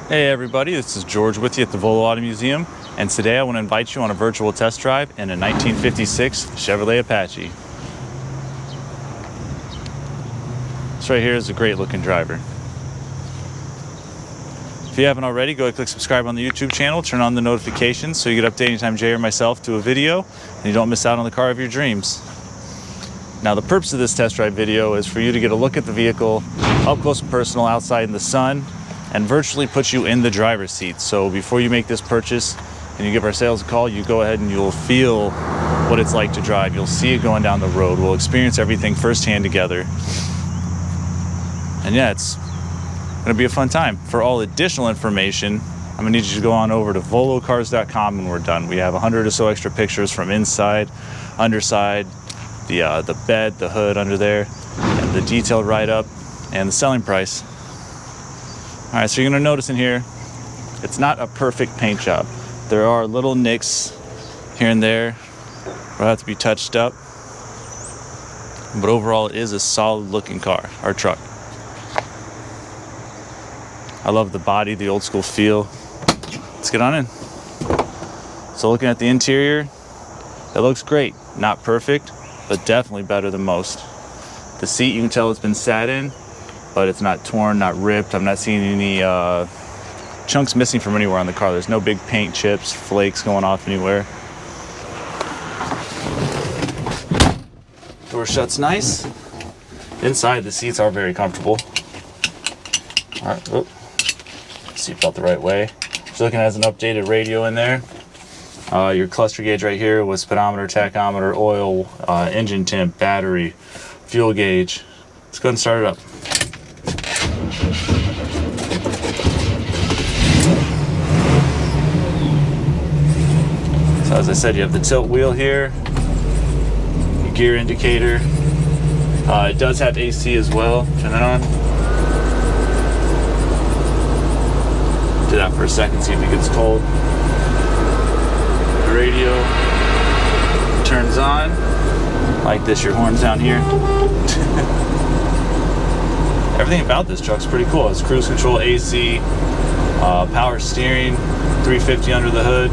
Hey everybody, this is George with you at the Volo Auto Museum, and today I want to invite you on a virtual test drive in a 1956 Chevrolet Apache. This right here is a great looking driver. If you haven't already, go ahead and click subscribe on the YouTube channel, turn on the notifications so you get updated anytime Jay or myself do a video and you don't miss out on the car of your dreams. Now the purpose of this test drive video is for you to get a look at the vehicle up close and personal outside in the sun and virtually put you in the driver's seat. So before you make this purchase and you give our sales a call, you go ahead and you'll feel what it's like to drive. You'll see it going down the road. We'll experience everything firsthand together. And yeah, it's gonna be a fun time. For all additional information, I'm gonna need you to go on over to volocars.com when we're done. We have 100 or so extra pictures from inside, underside, the bed, the hood under there, and the detailed write-up and the selling price. All right, so you're gonna notice in here, it's not a perfect paint job. There are little nicks here and there that have to be touched up, but overall it is a solid looking car, or truck. I love the body, the old school feel. Let's get on in. So looking at the interior, it looks great. Not perfect, but definitely better than most. The seat, you can tell it's been sat in, but it's not torn, not ripped. I'm not seeing any chunks missing from anywhere on the car. There's no big paint chips, flakes going off anywhere. Door shuts nice. Inside, the seats are very comfortable. All right, seatbelt the right way. Just looking at an updated radio in there. Your cluster gauge right here with speedometer, tachometer, oil, engine temp, battery, fuel gauge. Let's go ahead and start it up. So as I said, you have the tilt wheel here, your gear indicator. It does have AC as well. Turn that on. Do that for a second, see if it gets cold. The radio turns on. Like this, your horn's down here. Everything about this truck's pretty cool. It's cruise control, AC, power steering, 350 under the hood.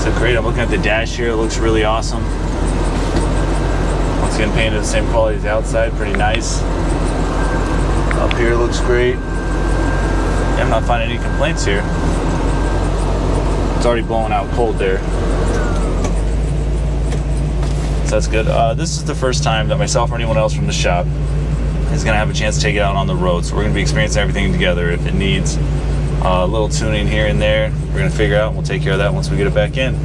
So great. I'm looking at the dash here. It looks really awesome. Once again, painted the same quality as the outside. Pretty nice. Up here looks great. Yeah, I'm not finding any complaints here. It's already blowing out cold there. So that's good. This is the first time that myself or anyone else from the shop is going to have a chance to take it out on the road. So we're going to be experiencing everything together. If it needs a little tuning here and there, we're going to figure out and we'll take care of that once we get it back in.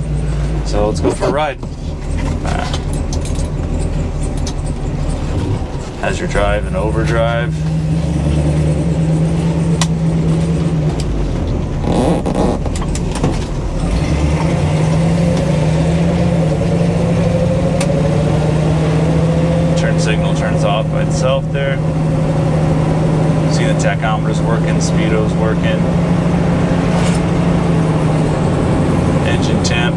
So let's go for a ride. Has your drive and overdrive. Signal turns off by itself there. See the tachometer's working, speedo's working. Engine temp,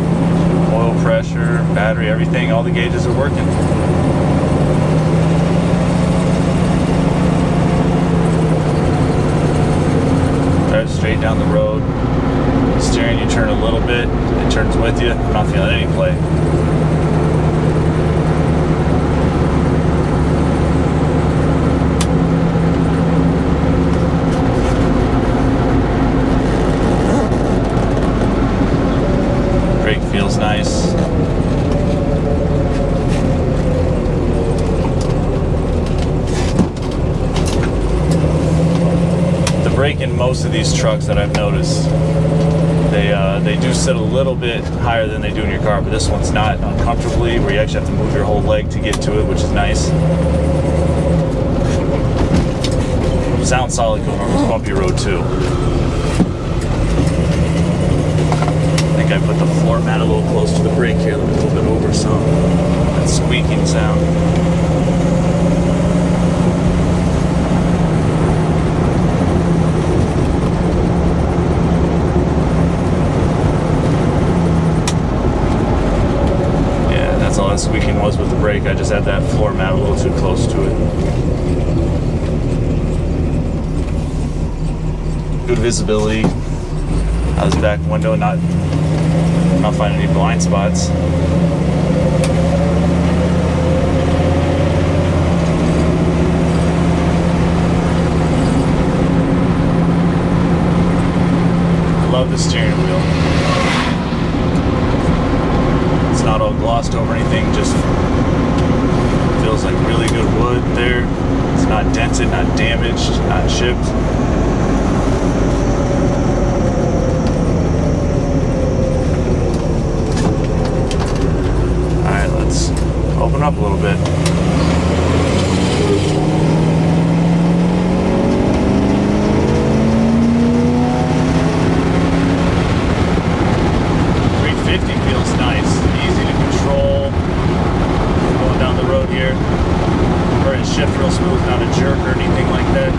oil pressure, battery, everything, all the gauges are working. Drive straight down the road. Steering, you turn a little bit, it turns with you. I'm not feeling any play. Feels nice. The brake in most of these trucks that I've noticed, they do sit a little bit higher than they do in your car, but this one's not uncomfortably, where you actually have to move your whole leg to get to it, which is nice. Sounds solid going over this bumpy road too. I put the floor mat a little close to the brake here, let me move it over some. That squeaking sound. Yeah, that's all that squeaking was with the brake. I just had that floor mat a little too close to it. Good visibility. Out this back window, not finding any blind spots. I love the steering wheel. It's not all glossed over anything, just feels like really good wood there. It's not dented, not damaged, not chipped. Alright, let's open up a little bit. Shift real smooth, not a jerk or anything like that.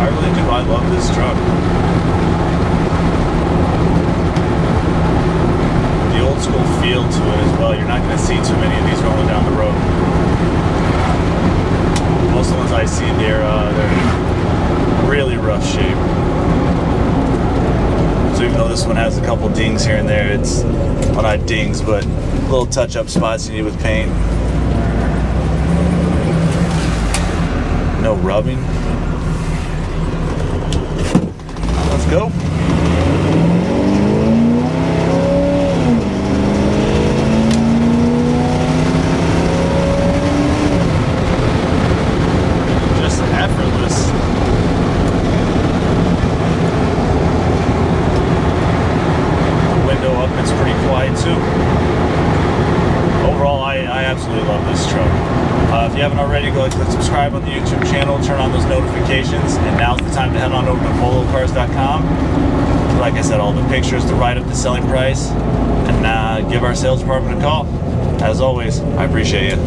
I really do. I love this truck. The old school feel to it as well. You're not going to see too many of these rolling down the road. Most of the ones I see, they're really rough shape. So even though this one has a couple dings here and there, it's, well, not dings, but little touch-up spots you need with paint. No rubbing. Let's go. Just effortless. Up, it's pretty quiet too. Overall, I absolutely love this truck. If you haven't already, go ahead and click subscribe on the YouTube channel, turn on those notifications, and now's the time to head on over to volocars.com. Like I said, all the pictures, the write-up, the selling price, and give our sales department a call. As always, I appreciate you.